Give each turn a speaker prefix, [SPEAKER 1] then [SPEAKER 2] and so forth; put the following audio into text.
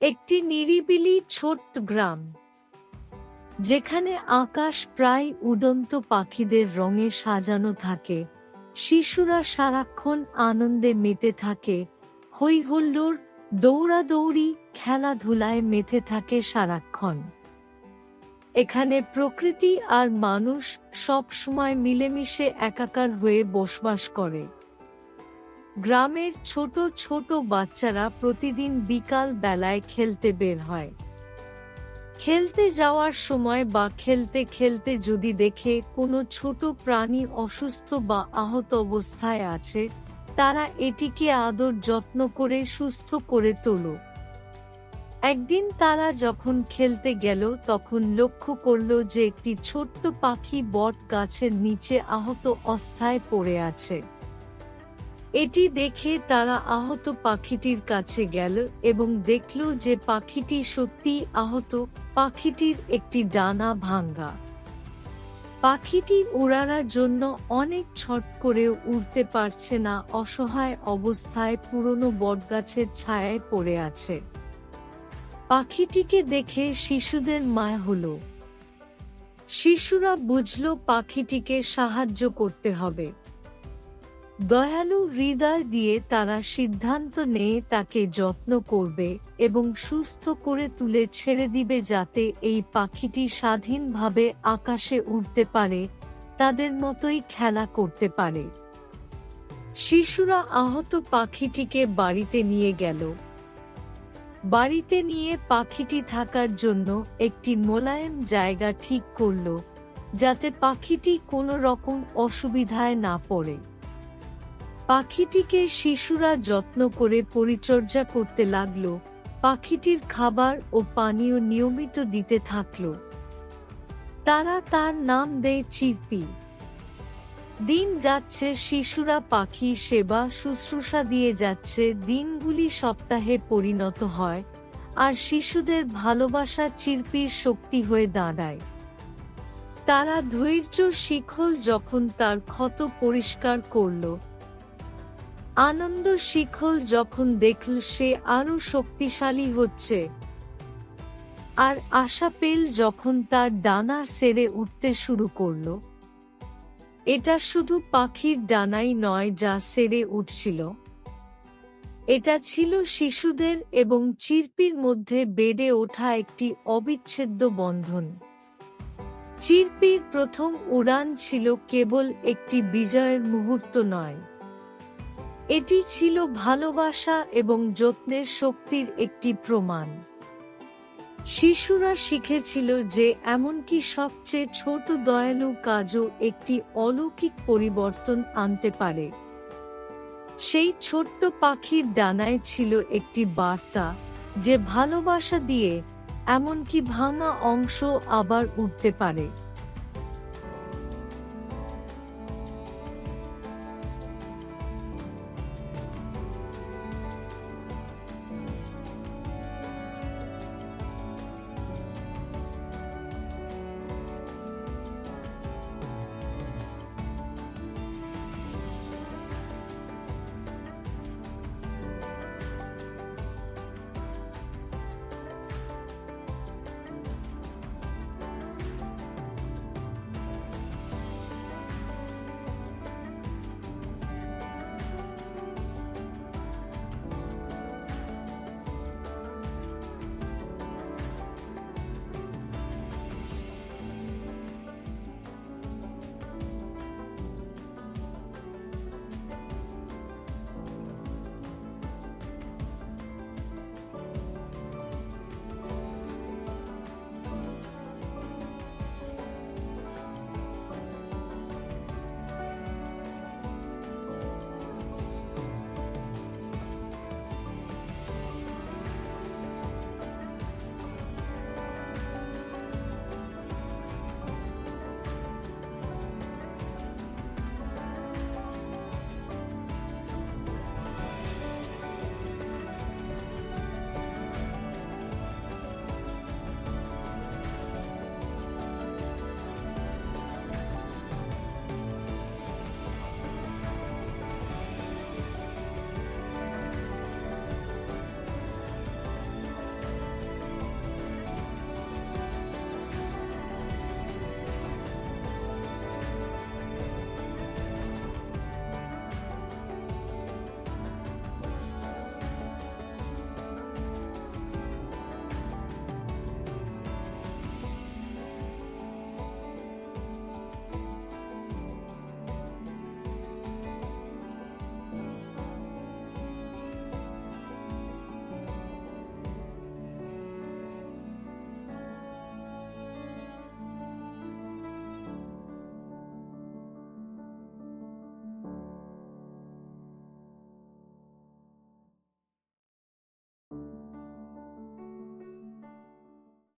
[SPEAKER 1] একটি নিরিবিলি ছোট্ট গ্রাম, যেখানে আকাশ প্রায় উড়ন্ত পাখিদের রঙে সাজানো থাকে। শিশুরা সারাক্ষণ আনন্দে মেতে থাকে, হই হুল্লোড়, দৌড়াদৌড়ি, খেলাধুলায় মেতে থাকে সারাক্ষণ। এখানে প্রকৃতি আর মানুষ সব সময় মিলেমিশে একাকার হয়ে বসবাস করে। গ্রামের ছোট ছোট বাচ্চারা প্রতিদিন বিকাল বেলায় খেলতে বের হয়। খেলতে যাওয়ার সময় বা খেলতে খেলতে যদি দেখে কোনো ছোট প্রাণী অসুস্থ বা আহত অবস্থায় আছে, তারা এটিকে আদর যত্ন করে সুস্থ করে তোলে। একদিন তারা যখন খেলতে গেল, তখন লক্ষ্য করল যে একটি ছোট্ট পাখি বট গাছের নিচে আহত অবস্থায় পড়ে আছে। এটি দেখে তারা আহত পাখিটির কাছে গেল এবং দেখল যে পাখিটি সত্যিই আহত। পাখিটির একটি ডানা ভাঙ্গা। পাখিটি ওড়ার জন্য অনেক ছট করেও উড়তে পারছে না, অসহায় অবস্থায় পুরনো বটগাছের ছায়ায় পড়ে আছে। পাখিটিকে দেখে শিশুদের মায়া হলো। শিশুরা বুঝল পাখিটিকে সাহায্য করতে হবে। দয়ালু হৃদয় দিয়ে তারা সিদ্ধান্ত নেয় তাকে যত্ন করবে এবং সুস্থ করে তুলে ছেড়ে দিবে, যাতে এই পাখিটি স্বাধীনভাবে আকাশে উড়তে পারে, তাদের মতোই খেলা করতে পারে। শিশুরা আহত পাখিটিকে বাড়িতে নিয়ে গেল। বাড়িতে নিয়ে পাখিটি থাকার জন্য একটি মোলায়েম জায়গা ঠিক করল, যাতে পাখিটি কোনো রকম অসুবিধায় না পড়ে। পাখিটিকে শিশুরা যত্ন করে পরিচর্যা করতে লাগলো। পাখিটির খাবার ও পানীয় নিয়মিত দিতে থাকলো। তারা তার নাম দেয় চিরপি। দিন যাচ্ছে, শিশুরা পাখি সেবা শুশ্রূষা দিয়ে যাচ্ছে। দিনগুলি সপ্তাহে পরিণত হয়, আর শিশুদের ভালোবাসা চিরপির শক্তি হয়ে দাঁড়ায়। তারা ধৈর্য শিখল যখন তার ক্ষত পরিষ্কার করল, আনন্দ শিখল যখন দেখল সে আরো শক্তিশালী হচ্ছে, আর আশা পেল যখন তার ডানা সেরে উঠতে শুরু করল। এটা শুধু পাখির ডানাই নয় যা সেরে উঠছিল, এটা ছিল শিশুদের এবং চিরপির মধ্যে বেড়ে ওঠা একটি অবিচ্ছেদ্য বন্ধন। চিরপির প্রথম উড়ান ছিল কেবল একটি বিজয়ের মুহূর্ত নয়, এটি ছিল ভালোবাসা এবং যত্নের শক্তির একটি প্রমাণ। শিশুরা শিখেছিল যে এমনকি সবচেয়ে ছোট দয়ালু কাজও একটি অলৌকিক পরিবর্তন আনতে পারে। সেই ছোট্ট পাখির ডানায় ছিল একটি বার্তা যে ভালোবাসা দিয়ে এমনকি ভাঙা অংশ আবার উঠতে পারে।